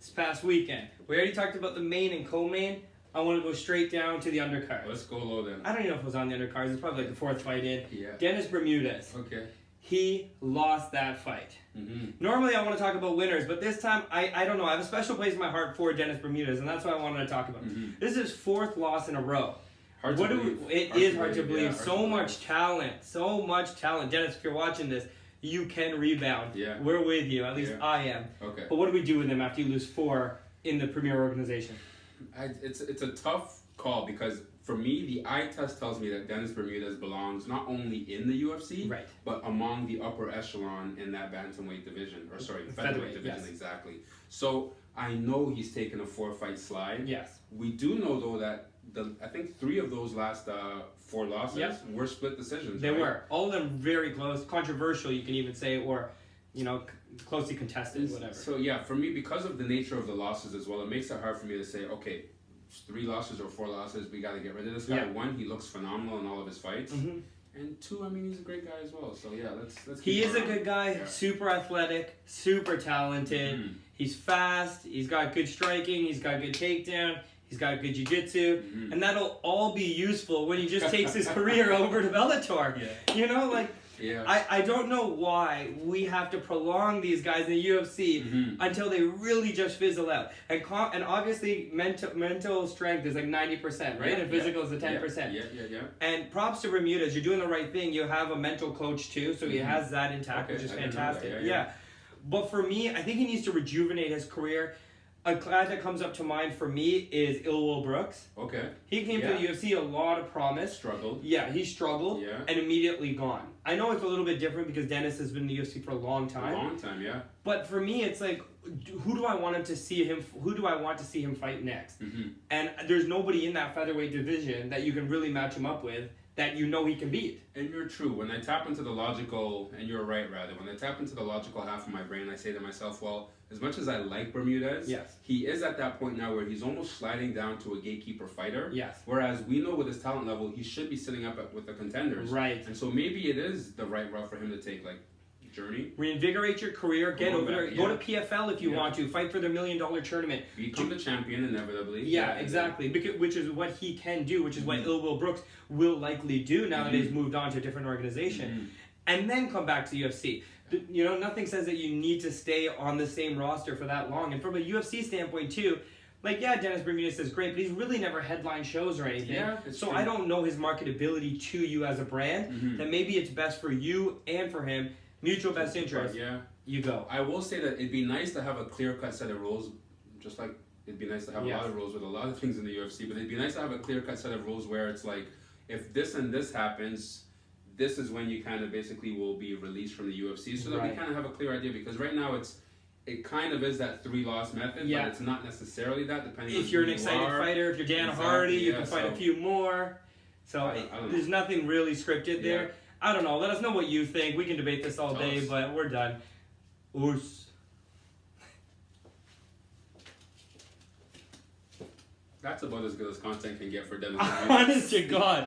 this past weekend. We already talked about the main and co-main. I want to go straight down to the undercard. Let's go low then. I don't even know if it was on the undercards. It's probably like the fourth fight in. Yeah. Dennis Bermudez. Okay. He lost that fight. Mm-hmm. Normally I want to talk about winners, but this time, I don't know. I have a special place in my heart for Dennis Bermudez, and that's what I wanted to talk about. Mm-hmm. This is his fourth loss in a row. Hard What to do we, believe. it Hard is to hard to believe, believe. yeah, hard So to much talent. So much talent. Dennis, if you're watching this, you can rebound. Yeah. We're with you. At least Yeah. I am. Okay. But what do we do with him after you lose 4 in the premier organization? It's a tough call because for me, the eye test tells me that Dennis Bermudez belongs not only in the UFC, Right. but among the upper echelon in that bantamweight division, or sorry, featherweight division, yes. exactly. So I know he's taken a 4-fight slide. Yes. We do know though that I think 3 of those last 4 losses Yep. were split decisions. They right? were. All of them very close. Controversial, you can even say, or, closely contested, whatever. So yeah, for me, because of the nature of the losses as well, it makes it hard for me to say, okay, 3 losses or 4 losses, we got to get rid of this guy. Yeah. 1, he looks phenomenal in all of his fights. Mm-hmm. And 2, I mean, he's a great guy as well. So yeah, let's. He keep is a around. good guy, Yeah. super athletic, super talented. Mhm. He's fast, he's got good striking, he's got good takedown, he's got good jiu-jitsu, Mhm. and that'll all be useful when he just takes his career over to Bellator. Yeah. Yeah. I don't know why we have to prolong these guys in the UFC Mhm. until they really just fizzle out. And obviously mental strength is like 90%, right? Yeah, And physical is the 10%. Yeah. And props to Bermudez, you're doing the right thing. You have a mental coach too, so he Mhm. has that intact, Okay, which is I didn't know that. fantastic. Yeah. But for me, I think he needs to rejuvenate his career. A guy that comes up to mind for me is Ilwell Brooks. Okay. He came to Yeah. the UFC a lot of promise. Struggled. Yeah, he struggled Yeah. and immediately gone. I know it's a little bit different because Dennis has been in the UFC for a long A time. long time, yeah. But for me, it's like, who do I want to see him fight next? Mm-hmm. And there's nobody in that featherweight division that you can really match him up with that you know he can beat. And you're true. When I tap into the logical, and you're right, rather, when I tap into the logical half of my brain, I say to myself, well, as much as I like Bermudez, Yes. he is at that point now where he's almost sliding down to a gatekeeper fighter. Yes. Whereas we know with his talent level, he should be sitting up with the contenders. Right. And so maybe it is the right route for him to take, like, journey. Reinvigorate your career, get Go over there, back, go yeah. to PFL if you Yeah. want to, fight for the $1 million tournament. Become the champion inevitably. Yeah, exactly. Which is what he can do, which is what Mhm. Ilwell Brooks will likely do now that Mhm. he's moved on to a different organization. Mhm. And then come back to the UFC. Nothing says that you need to stay on the same roster for that long. And from a UFC standpoint too, Dennis Bermudez is great, but he's really never headlined shows or anything. Yeah, it's so true. I don't know his marketability to you as a brand. Mhm. That maybe it's best for you and for him, mutual best interest. Yeah. You go. I will say that it'd be nice to have a clear-cut set of rules, just like it'd be nice to have Yes. a lot of rules with a lot of things in the UFC, but it'd be nice to have a clear-cut set of rules where it's like, if this and this happens, this is when you kind of basically will be released from the UFC, so that we Right. kind of have a clear idea, because right now it kind of is that 3-loss method, Yeah. but it's not necessarily that, depending on If you're who an excited you are. fighter, if you're Dan Exactly, Hardy, you yeah, can fight a so- few more. So I don't know. there's nothing really scripted there. Yeah. I don't know. Let us know what you think. We can debate this all Tell day, us. but we're done. Oos. That's about as good as content can get for Dennis. Honest to God.